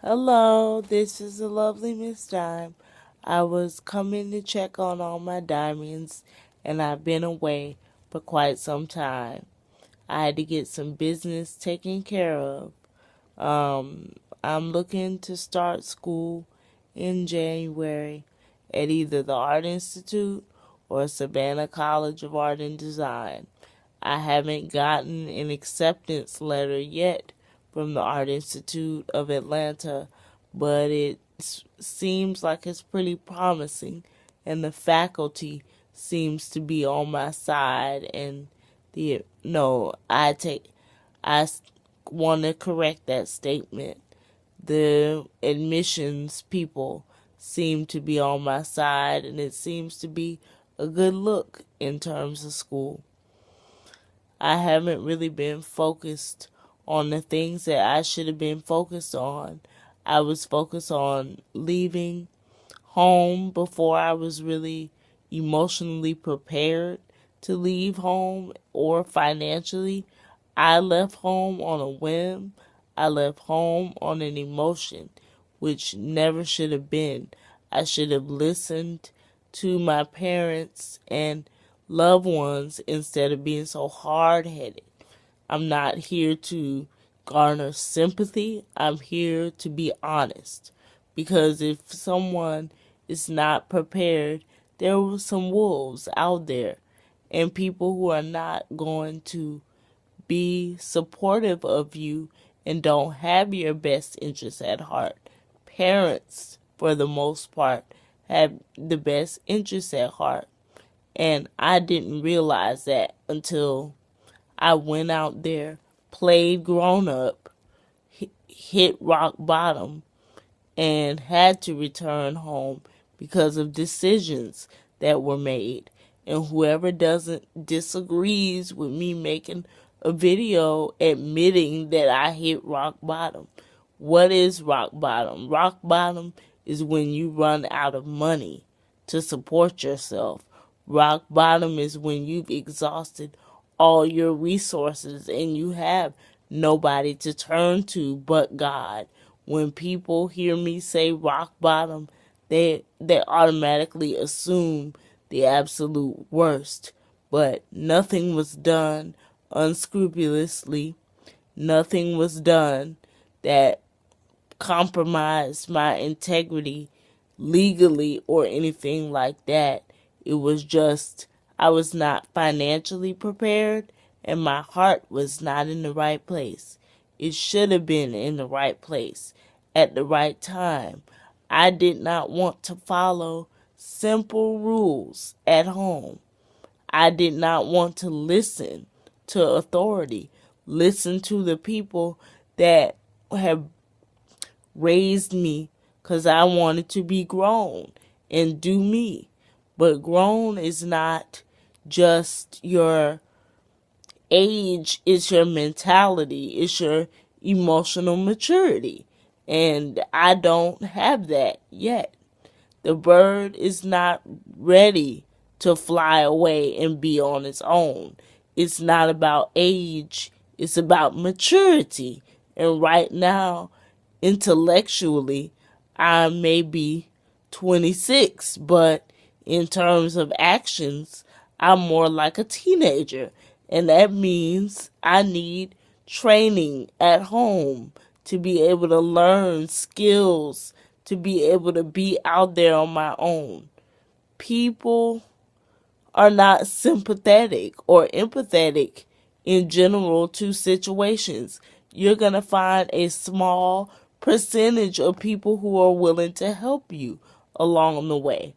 Hello, this is the lovely Miss Dime. I was coming to check on all my diamonds, and I've been away for quite some time. I had to get some business taken care of. I'm looking to start school in January at either the Art Institute or Savannah College of Art and Design. I haven't gotten an acceptance letter yet from the Art Institute of Atlanta, but it seems like it's pretty promising, and the faculty seems to be on my side. And the no, I want to correct that statement. The admissions people seem to be on my side, and it seems to be a good look in terms of school. I haven't really been focused on the things that I should have been focused on. I was focused on leaving home before I was really emotionally prepared to leave home or financially. I left home on a whim. I left home on an emotion, which never should have been. I should have listened to my parents and loved ones instead of being so hard headed. I'm not here to garner sympathy. I'm here to be honest. Because if someone is not prepared, there were some wolves out there and people who are not going to be supportive of you and don't have your best interests at heart. Parents, for the most part, have the best interests at heart. And I didn't realize that until I went out there, played grown up, hit rock bottom, and had to return home because of decisions that were made. And whoever doesn't disagrees with me making a video admitting that I hit rock bottom. What is rock bottom? Rock bottom is when you run out of money to support yourself. Rock bottom is when you've exhausted all your resources and you have nobody to turn to but God. When people hear me say rock bottom, they automatically assume the absolute worst. But nothing was done unscrupulously. Nothing was done that compromised my integrity legally or anything like that. It was just I was not financially prepared and my heart was not in the right place. It should have been in the right place at the right time. I did not want to follow simple rules at home. I did not want to listen to authority, listen to the people that have raised me because I wanted to be grown and do me. But grown is not just your age, it's your mentality, it's your emotional maturity. And I don't have that yet. The bird is not ready to fly away and be on its own. It's not about age, it's about maturity. And right now, intellectually, I may be 26, but in terms of actions, I'm more like a teenager. And that means I need training at home to be able to learn skills, to be able to be out there on my own. People are not sympathetic or empathetic in general to situations. You're going to find a small percentage of people who are willing to help you along the way.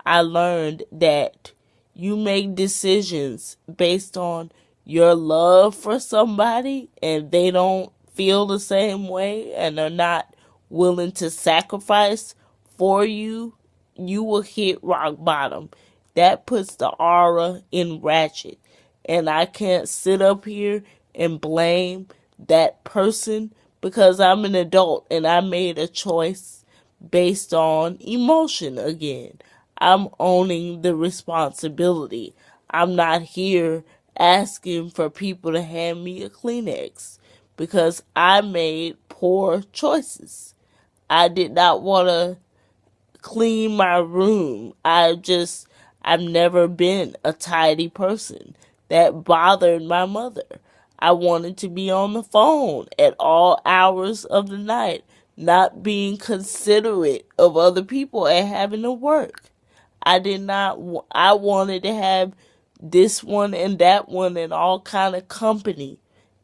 I learned that you make decisions based on your love for somebody and they don't feel the same way and are not willing to sacrifice for you, you will hit rock bottom. That puts the aura in ratchet. And I can't sit up here and blame that person because I'm an adult and I made a choice based on emotion again. I'm owning the responsibility. I'm not here asking for people to hand me a Kleenex because I made poor choices. I did not want to clean my room. I've never been a tidy person. That bothered my mother. I wanted to be on the phone at all hours of the night, not being considerate of other people and having to work. I did not, I wanted to have this one and that one and all kind of company.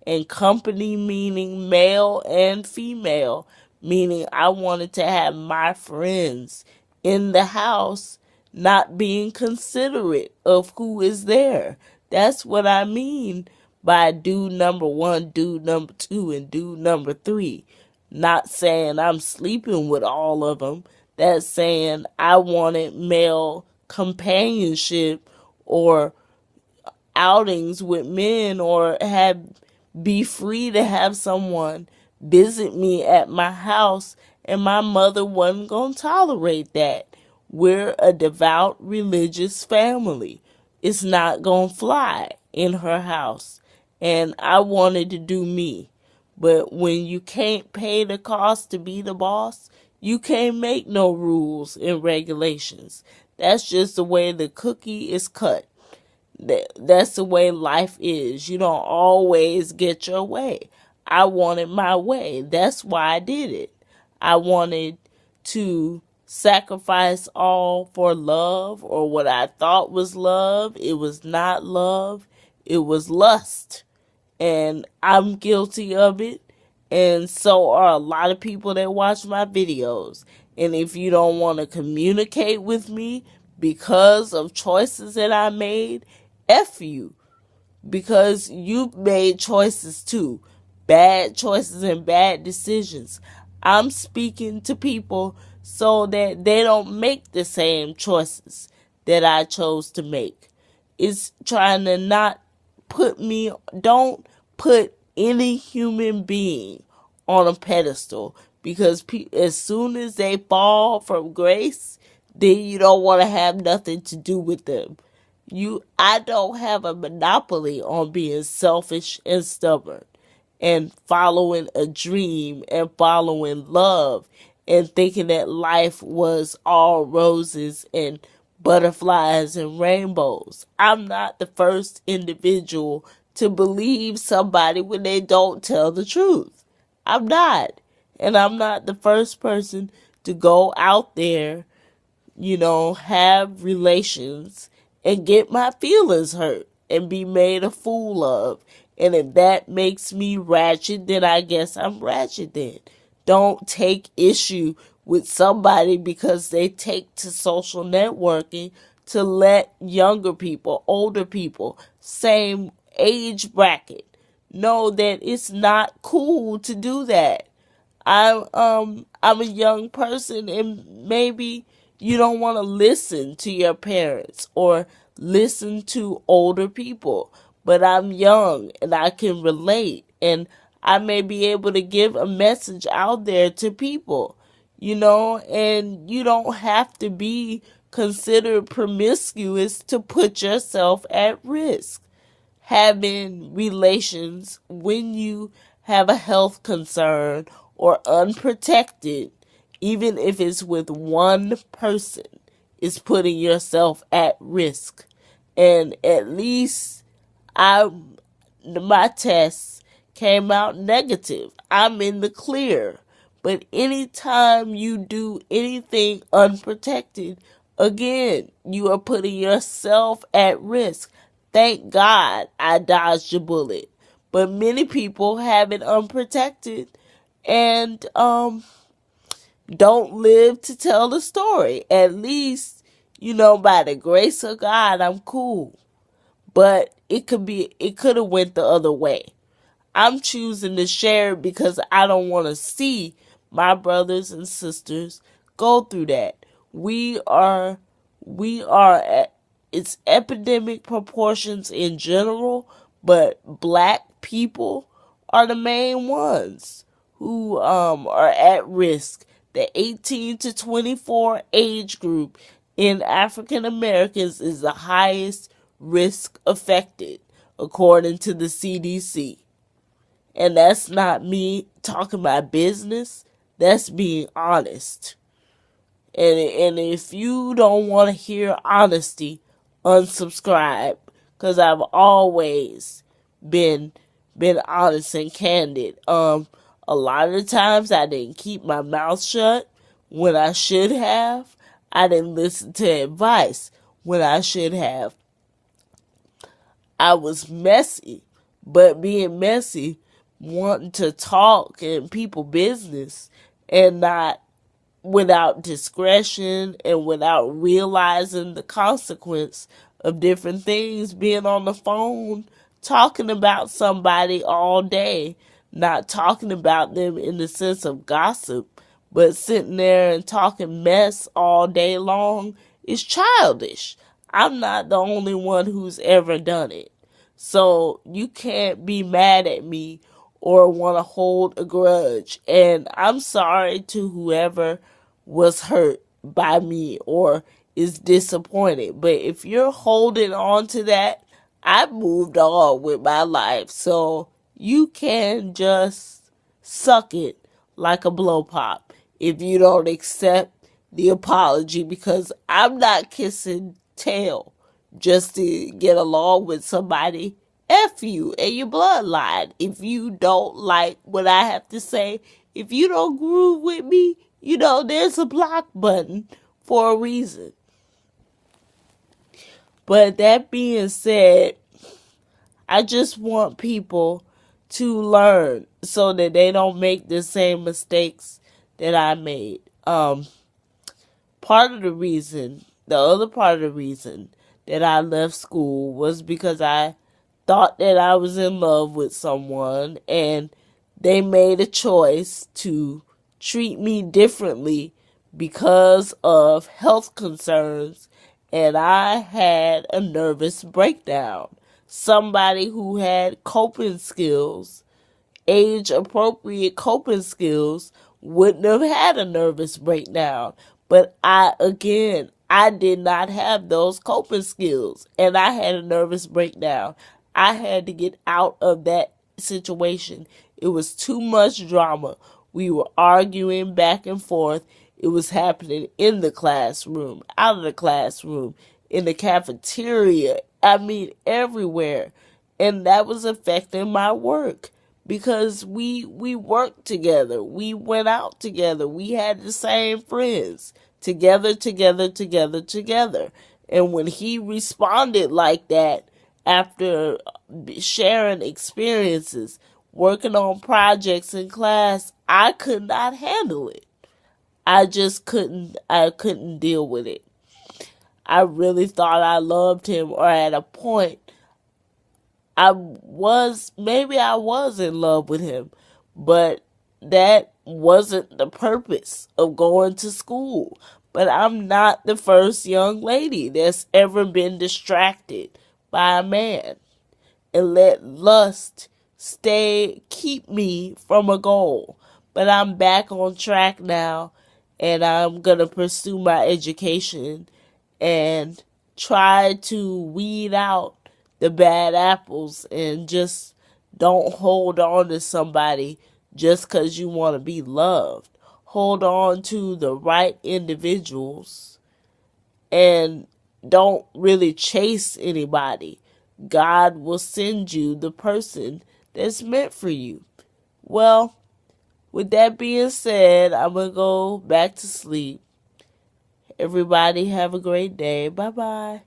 And company meaning male and female, meaning I wanted to have my friends in the house, not being considerate of who is there. That's what I mean by dude number one, dude number two, and dude number three. Not saying I'm sleeping with all of them. That's saying I wanted male companionship or outings with men, or have be free to have someone visit me at my house, and my mother wasn't going to tolerate that. We're a devout religious family. It's not going to fly in her house. And I wanted to do me. But when you can't pay the cost to be the boss, you can't make no rules and regulations. That's just the way the cookie is cut. That's the way life is. You don't always get your way. I wanted my way. That's why I did it. I wanted to sacrifice all for love, or what I thought was love. It was not love. It was lust. And I'm guilty of it. And so are a lot of people that watch my videos. And if you don't want to communicate with me because of choices that I made, F you. Because you made choices too. Bad choices and bad decisions. I'm speaking to people so that they don't make the same choices that I chose to make. It's trying to not don't put any human being on a pedestal, because as soon as they fall from grace, then you don't want to have nothing to do with them. I don't have a monopoly on being selfish and stubborn and following a dream and following love and thinking that life was all roses and butterflies and rainbows. I'm not the first individual to believe somebody when they don't tell the truth. I'm not. And I'm not the first person to go out there, have relations and get my feelings hurt and be made a fool of. And if that makes me ratchet, then I guess I'm ratchet then. Don't take issue with somebody because they take to social networking to let younger people, older people, same age bracket, know that it's not cool to do that. I'm a young person, and maybe you don't want to listen to your parents or listen to older people, but I'm young and I can relate, and I may be able to give a message out there to people, and you don't have to be considered promiscuous to put yourself at risk having relations when you have a health concern or unprotected, even if it's with one person, is putting yourself at risk. And at least my tests came out negative. I'm in the clear. But anytime you do anything unprotected, again, you are putting yourself at risk. Thank God I dodged a bullet. But many people have it unprotected and don't live to tell the story. At least, by the grace of God, I'm cool. But it could have went the other way. I'm choosing to share it because I don't want to see my brothers and sisters go through that. We are at its epidemic proportions in general, but black people are the main ones who are at risk. The 18 to 24 age group in African Americans is the highest risk affected, according to the CDC. And that's not me talking my business. That's being honest. And if you don't want to hear honesty, unsubscribe. Because I've always been been honest and candid. A lot of the times I didn't keep my mouth shut when I should have. I didn't listen to advice when I should have. I was messy, but being messy, wanting to talk in people business and not without discretion and without realizing the consequence of different things, being on the phone talking about somebody all day, not talking about them in the sense of gossip, but sitting there and talking mess all day long is childish. I'm not the only one who's ever done it. So you can't be mad at me or want to hold a grudge. And I'm sorry to whoever was hurt by me or is disappointed. But if you're holding on to that, I've moved on with my life. So you can just suck it like a blow pop if you don't accept the apology, because I'm not kissing tail just to get along with somebody. F you and your bloodline. If you don't like what I have to say, if you don't groove with me, there's a block button for a reason. But that being said, I just want people to learn so that they don't make the same mistakes that I made. The other part of the reason that I left school was because I thought that I was in love with someone and they made a choice to treat me differently because of health concerns, and I had a nervous breakdown. Somebody who had coping skills, age appropriate coping skills, wouldn't have had a nervous breakdown. But I did not have those coping skills and I had a nervous breakdown. I had to get out of that situation. It was too much drama. We were arguing back and forth. It was happening in the classroom, out of the classroom, in the cafeteria. I mean, everywhere. And that was affecting my work because we worked together. We went out together. We had the same friends. Together. And when he responded like that after sharing experiences, working on projects in class, I could not handle it. I couldn't deal with it. I really thought I loved him, or at a point maybe I was in love with him, but that wasn't the purpose of going to school. But I'm not the first young lady that's ever been distracted by a man and let lust keep me from a goal. But I'm back on track now, and I'm gonna pursue my education and try to weed out the bad apples and just don't hold on to somebody just because you want to be loved. Hold on to the right individuals and don't really chase anybody. God will send you the person that's meant for you. Well, with that being said, I'm going to go back to sleep. Everybody have a great day. Bye-bye.